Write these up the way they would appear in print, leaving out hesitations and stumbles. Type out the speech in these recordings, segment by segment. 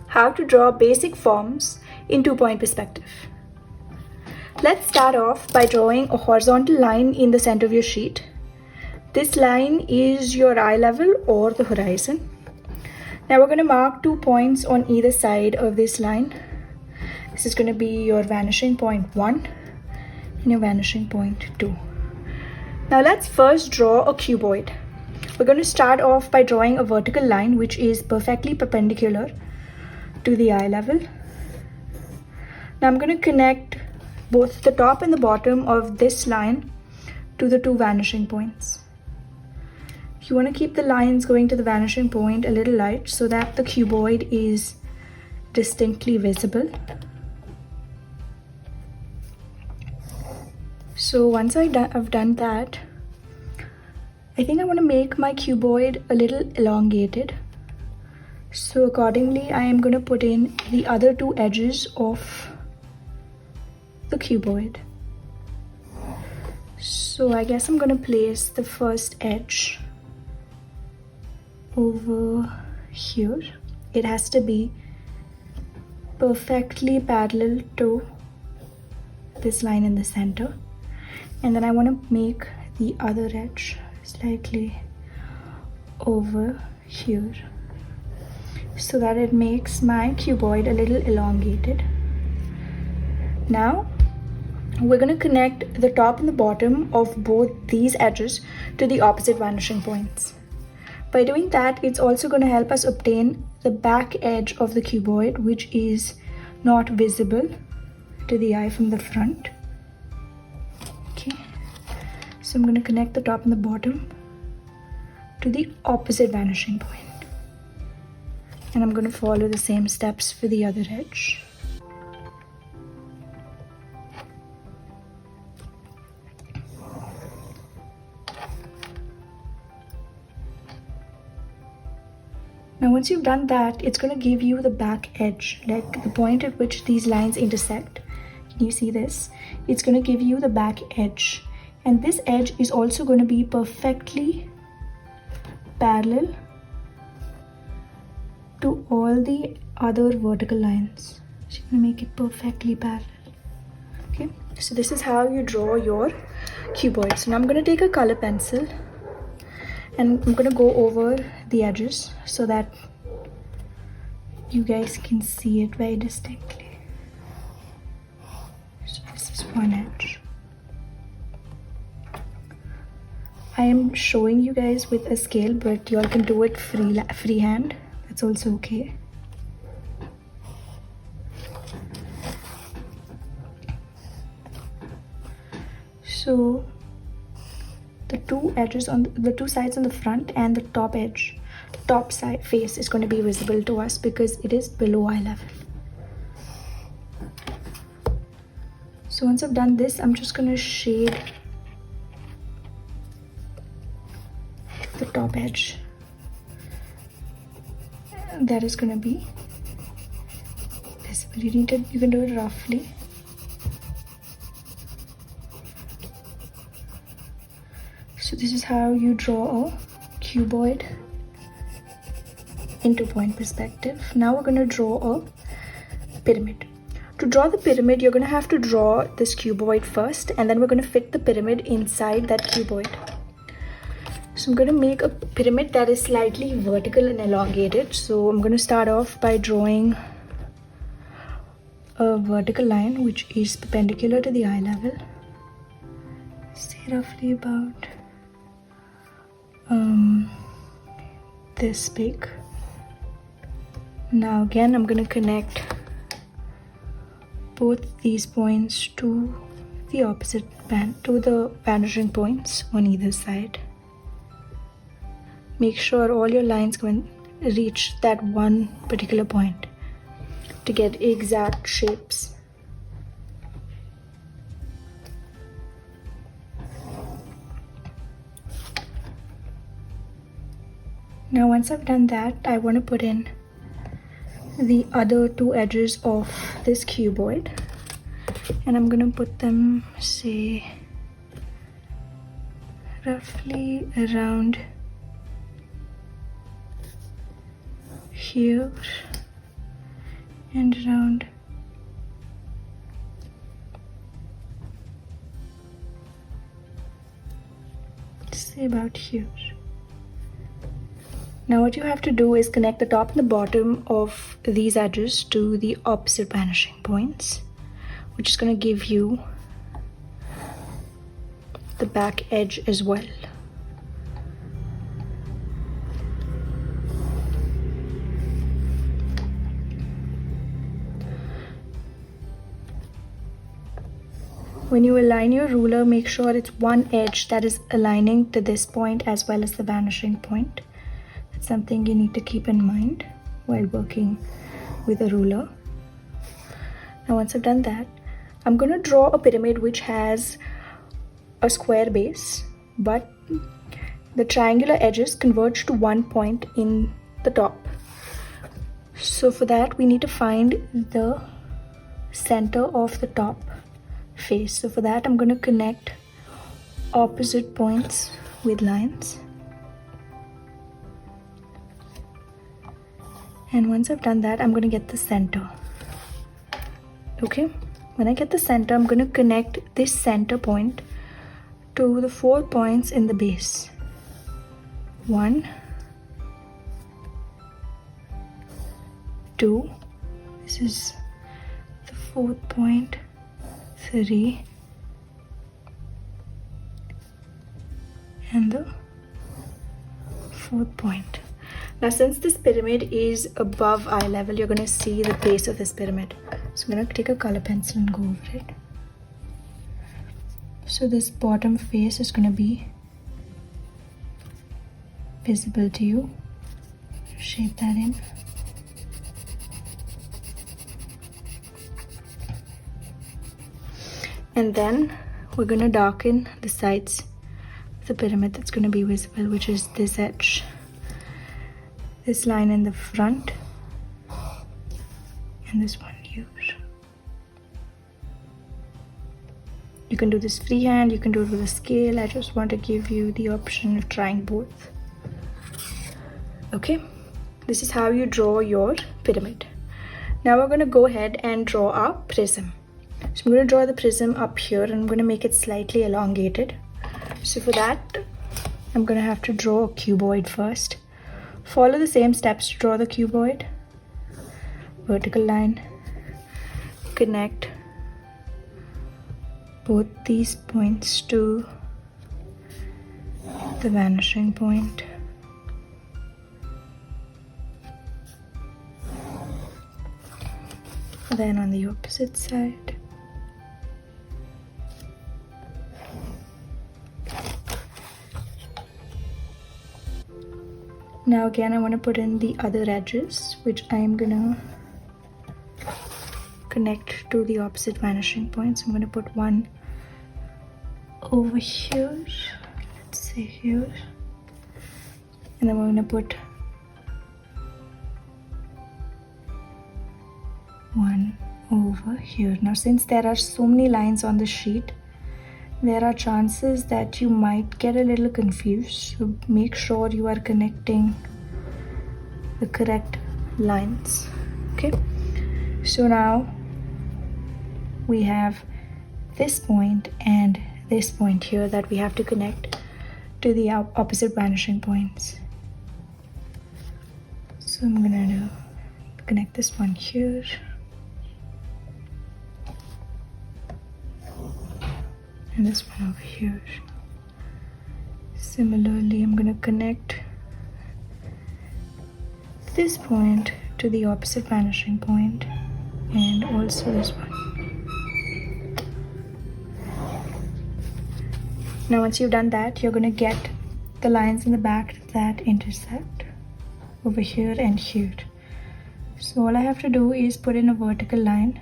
how to draw basic forms in 2-point perspective. Let's start off by drawing a horizontal line in the center of your sheet. This line is your eye level or the horizon. Now we're going to mark 2 points on either side of this line. This is going to be your vanishing point 1 and your vanishing point 2. Now let's first draw a cuboid. We're going to start off by drawing a vertical line which is perfectly perpendicular to the eye level. Now I'm going to connect both the top and the bottom of this line to the 2 vanishing points. You want to keep the lines going to the vanishing point a little light so that the cuboid is distinctly visible. So once I've done that, I think I want to make my cuboid a little elongated. So accordingly, I am going to put in the other 2 edges of the cuboid. So I guess I'm going to place the first edge over here. It has to be perfectly parallel to this line in the center. And then I want to make the other edge slightly over here so that it makes my cuboid a little elongated. Now we're going to connect the top and the bottom of both these edges to the opposite vanishing points. By doing that, it's also going to help us obtain the back edge of the cuboid, which is not visible to the eye from the front. So I'm going to connect the top and the bottom to the opposite vanishing point. And I'm going to follow the same steps for the other edge. Now once you've done that, it's going to give you the back edge, like the point at which these lines intersect. Can you see this? It's going to give you the back edge. And this edge is also going to be perfectly parallel to all the other vertical lines. So you're going to make it perfectly parallel. Okay, so this is how you draw your cuboid. So now I'm going to take a color pencil and I'm going to go over the edges so that you guys can see it very distinctly. So this is one edge. I am showing you guys with a scale, but you all can do it freehand. That's also okay. So the 2 edges on the 2 sides on the front and the top edge, the top side face is going to be visible to us because it is below eye level. So once I've done this, I'm just going to shade the top edge. That is going to be visible. You can do it roughly. So this is how you draw a cuboid in 2-point perspective. Now we're going to draw a pyramid. To draw the pyramid, you're going to have to draw this cuboid first, and then we're going to fit the pyramid inside that cuboid. So I'm going to make a pyramid that is slightly vertical and elongated. So I'm going to start off by drawing a vertical line which is perpendicular to the eye level. Say roughly about this big. Now again, I'm going to connect both these points to the opposite to the vanishing points on either side. Make sure all your lines can reach that one particular point to get exact shapes. Now once I've done that, I want to put in the other 2 edges of this cuboid, and I'm going to put them, say, roughly around here and around. Say about here. Now what you have to do is connect the top and the bottom of these edges to the opposite vanishing points, which is going to give you the back edge as well. When you align your ruler, make sure it's one edge that is aligning to this point as well as the vanishing point. That's something you need to keep in mind while working with a ruler. Now once I've done that, I'm going to draw a pyramid which has a square base, but the triangular edges converge to one point in the top. So for that, we need to find the center of the top face. So for that, I'm going to connect opposite points with lines. And once I've done that, I'm going to get the center. Okay, when I get the center, I'm going to connect this center point to the 4 points in the base. 1, 2, this is the 4th point, 3, and the 4th point. Now since this pyramid is above eye level, you're going to see the base of this pyramid. So I'm going to take a color pencil and go over it. So this bottom face is going to be visible to you. Shape that in. And then we're going to darken the sides of the pyramid that's going to be visible, which is this edge. This line in the front and this one here. You can do this freehand, you can do it with a scale. I just want to give you the option of trying both. Okay, this is how you draw your pyramid. Now we're going to go ahead and draw our prism. So I'm going to draw the prism up here and I'm going to make it slightly elongated. So for that, I'm going to have to draw a cuboid first. Follow the same steps to draw the cuboid. Vertical line, connect both these points to the vanishing point. Then on the opposite side. Now again, I want to put in the other edges, which I am gonna connect to the opposite vanishing points. I'm gonna put one over here, let's say here, and then we're gonna put one over here. Now since there are so many lines on the sheet, there are chances that you might get a little confused, so make sure you are connecting the correct lines. Okay, so now we have this point and this point here that we have to connect to the opposite vanishing points. So I'm gonna connect this one here. And this one over here. Similarly, I'm going to connect this point to the opposite vanishing point and also this one. Now once you've done that, you're going to get the lines in the back that intersect over here and here. So all I have to do is put in a vertical line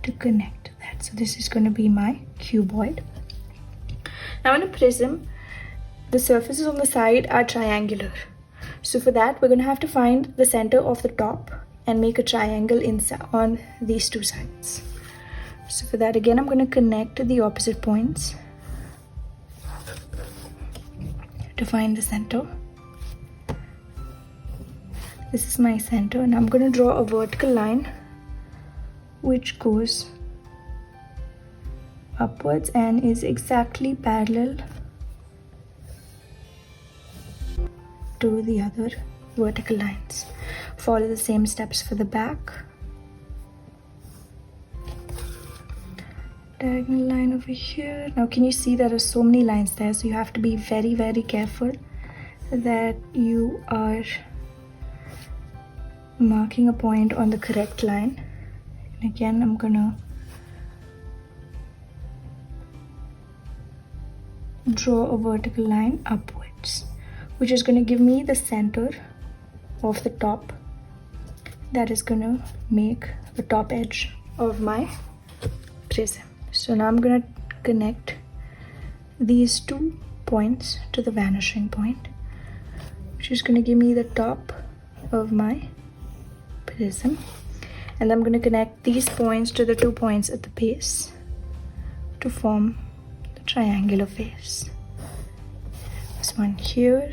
to connect that. So this is going to be my cuboid. Now in a prism, the surfaces on the side are triangular. So for that, we're going to have to find the center of the top and make a triangle inside on these two sides. So for that, again, I'm going to connect the opposite points to find the center. This is my center, and I'm going to draw a vertical line which goes upwards and is exactly parallel to the other vertical lines. Follow the same steps for the back. Diagonal line over here. Now can you see there are so many lines there, so you have to be very, very careful that you are marking a point on the correct line. And again, I'm gonna draw a vertical line upwards, which is gonna give me the center of the top. That is gonna make the top edge of my prism. So now I'm gonna connect these 2 points to the vanishing point, which is gonna give me the top of my prism. And I'm going to connect these points to the 2 points at the base to form the triangular face. This one here,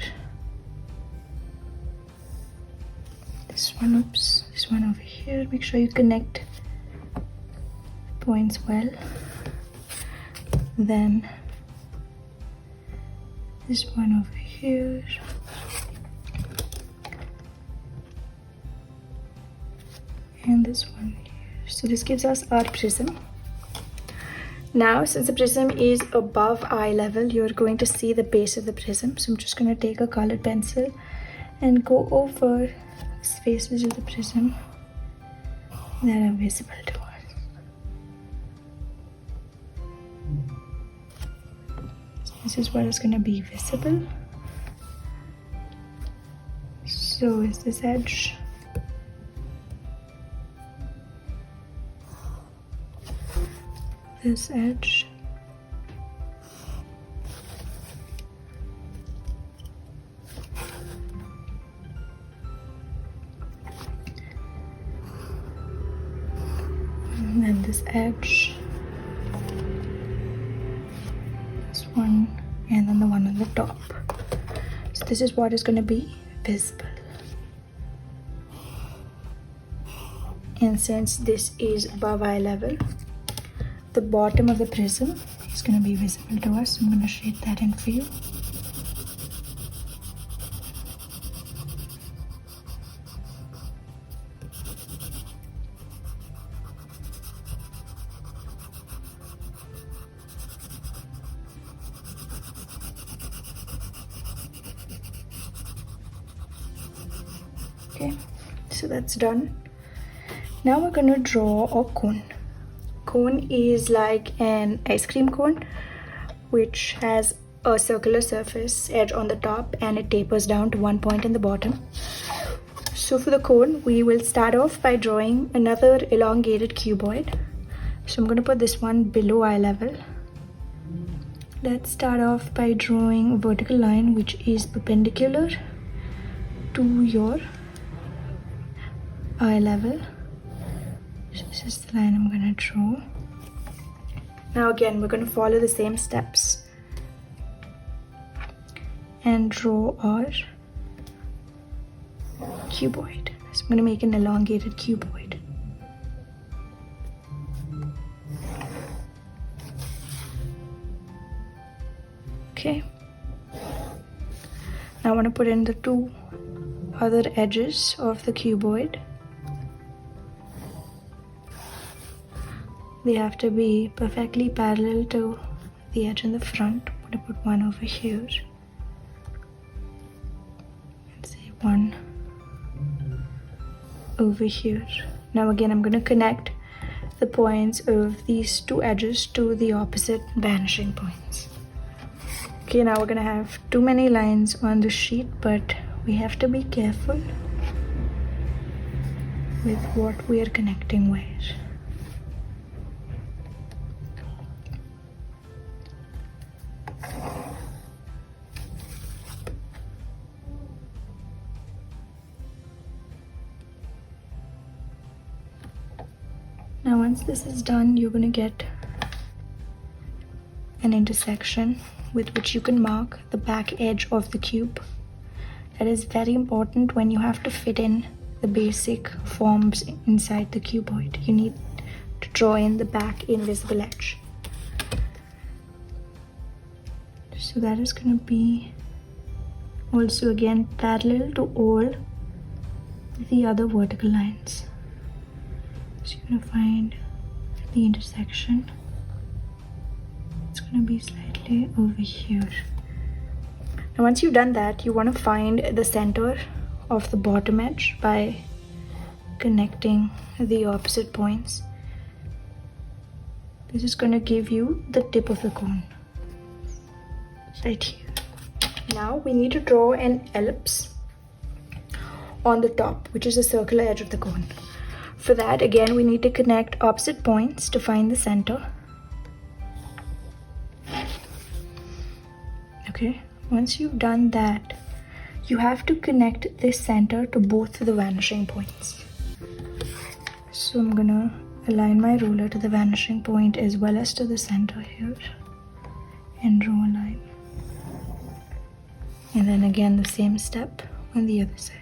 this one over here. Make sure you connect points well. Then this one over here. And this one here. So this gives us our prism. Now, since the prism is above eye level, you're going to see the base of the prism. So I'm just going to take a colored pencil and go over the faces of the prism that are visible to us. So this is what is going to be visible. So is this edge. This edge, and then this edge, this one, and then the one on the top. So this is what is going to be visible. And since this is above eye level, the bottom of the prism is going to be visible to us. I'm going to shade that in for you. Okay, so that's done. Now we're going to draw a cone. Cone is like an ice cream cone which has a circular surface edge on the top and it tapers down to 1 point in the bottom. So for the cone, we will start off by drawing another elongated cuboid. So I'm going to put this one below eye level. Let's start off by drawing a vertical line which is perpendicular to your eye level. This is the line I'm going to draw. Now again, we're going to follow the same steps and draw our cuboid. So I'm going to make an elongated cuboid. Okay. Now I want to put in the 2 other edges of the cuboid. They have to be perfectly parallel to the edge in the front. I'm going to put one over here. And say one over here. Now again, I'm going to connect the points of these 2 edges to the opposite vanishing points. Okay, now we're going to have too many lines on the sheet, but we have to be careful with what we are connecting where. Now once this is done, you're going to get an intersection with which you can mark the back edge of the cube. That is very important when you have to fit in the basic forms inside the cuboid. You need to draw in the back invisible edge. So that is going to be also again parallel to all the other vertical lines. So you're going to find the intersection. It's going to be slightly over here. Now once you've done that, you want to find the center of the bottom edge by connecting the opposite points. This is going to give you the tip of the cone right here. Now we need to draw an ellipse on the top, which is the circular edge of the cone. For that, again, we need to connect opposite points to find the center. Okay, once you've done that, you have to connect this center to both the vanishing points. So I'm gonna align my ruler to the vanishing point as well as to the center here and draw a line. And then again the same step on the other side.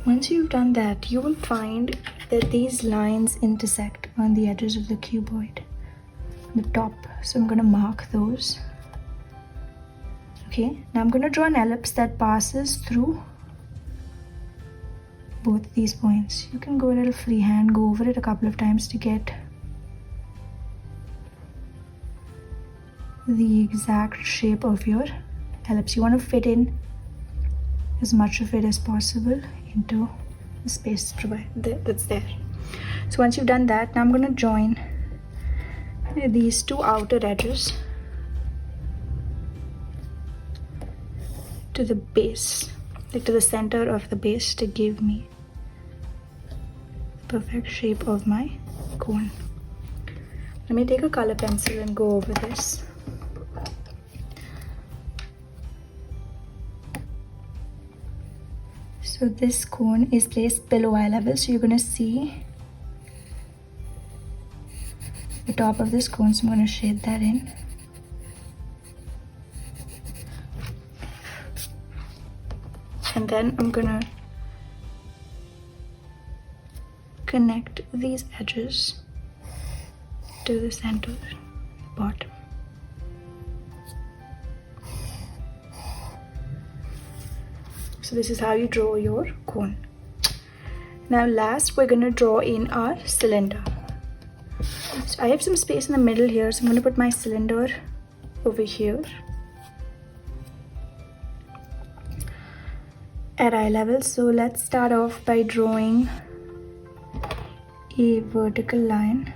Once you've done that, you will find that these lines intersect on the edges of the cuboid, the top. So I'm going to mark those. Okay, now I'm going to draw an ellipse that passes through both these points. You can go a little freehand, go over it a couple of times to get the exact shape of your ellipse. You want to fit in as much of it as possible into the space that's there. So once you've done that, now I'm going to join these two outer edges to the base, like to the center of the base, to give me the perfect shape of my cone. Let me take a color pencil and go over this. So this cone is placed below eye level, so you're going to see the top of this cone, so I'm going to shade that in. And then I'm going to connect these edges to the center, bottom. So this is how you draw your cone. Now last, we're going to draw in our cylinder. So I have some space in the middle here, so I'm going to put my cylinder over here at eye level. So let's start off by drawing a vertical line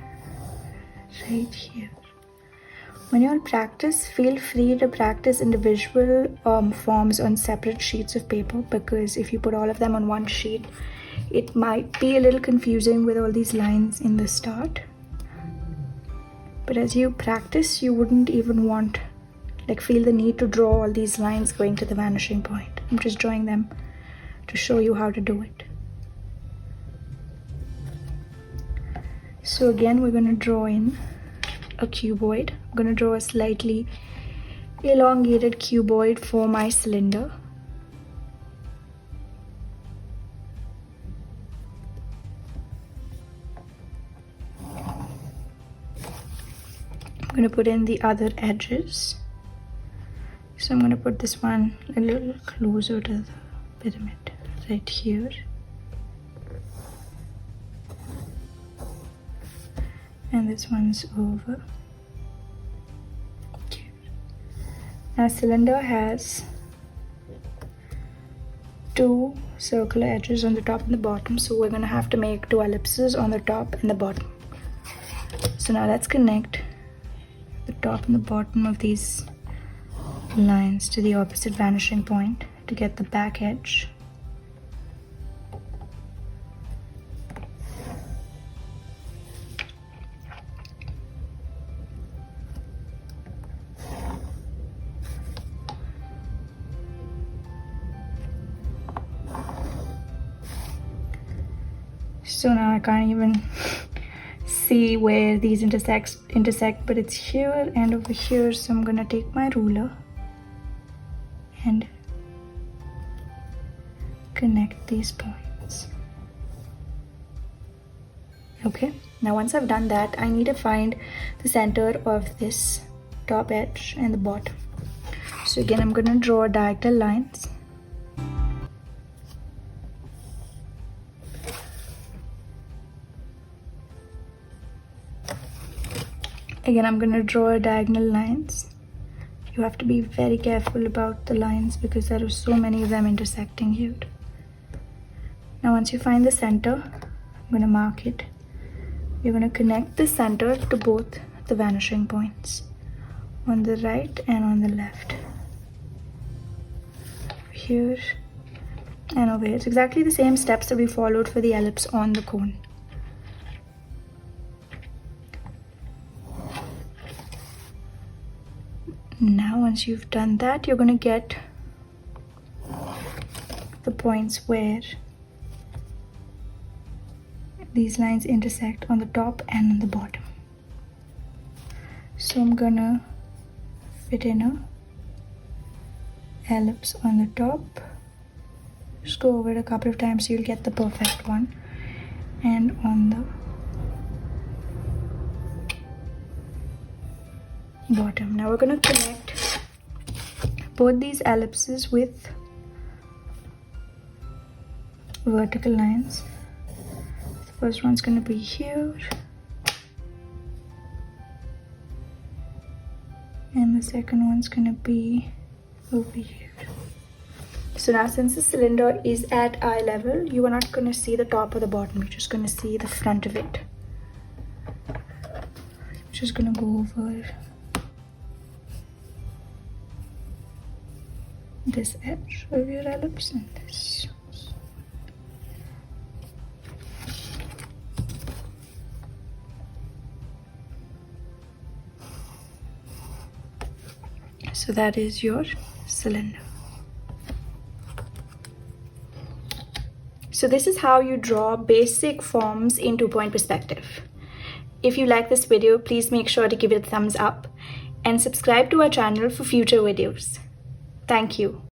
right here. When you all practice, feel free to practice individual forms on separate sheets of paper, because if you put all of them on one sheet, it might be a little confusing with all these lines in the start. But as you practice, you wouldn't even want, feel the need to draw all these lines going to the vanishing point. I'm just drawing them to show you how to do it. So again, we're going to draw in a cuboid. I'm going to draw a slightly elongated cuboid for my cylinder. I'm going to put in the other edges. So I'm going to put this one a little closer to the pyramid right here. And this one's over here. Now cylinder has two circular edges on the top and the bottom, so we're going to have to make two ellipses on the top and the bottom. So now let's connect the top and the bottom of these lines to the opposite vanishing point to get the back edge. So now I can't even see where these intersect, but it's here and over here. So I'm gonna take my ruler and connect these points. Okay, now once I've done that, I need to find the center of this top edge and the bottom. So again, I'm going to draw diagonal lines. Again, I'm going to draw diagonal lines. You have to be very careful about the lines because there are so many of them intersecting here. Now once you find the center, I'm going to mark it. You're going to connect the center to both the vanishing points on the right and on the left. Here and over here. It's exactly the same steps that we followed for the ellipse on the cone. Now once you've done that, you're going to get the points where these lines intersect on the top and on the bottom. So I'm gonna fit in a ellipse on the top. Just go over it a couple of times so you'll get the perfect one. And on the bottom. Now we're going to connect both these ellipses with vertical lines. The first one's going to be here, and the second one's going to be over here. So now since the cylinder is at eye level, you are not going to see the top or the bottom, you're just going to see the front of it. I'm just going to go over this edge of your ellipse and this. So that is your cylinder. So this is how you draw basic forms in 2-point perspective. If you like this video, please make sure to give it a thumbs up and subscribe to our channel for future videos. Thank you.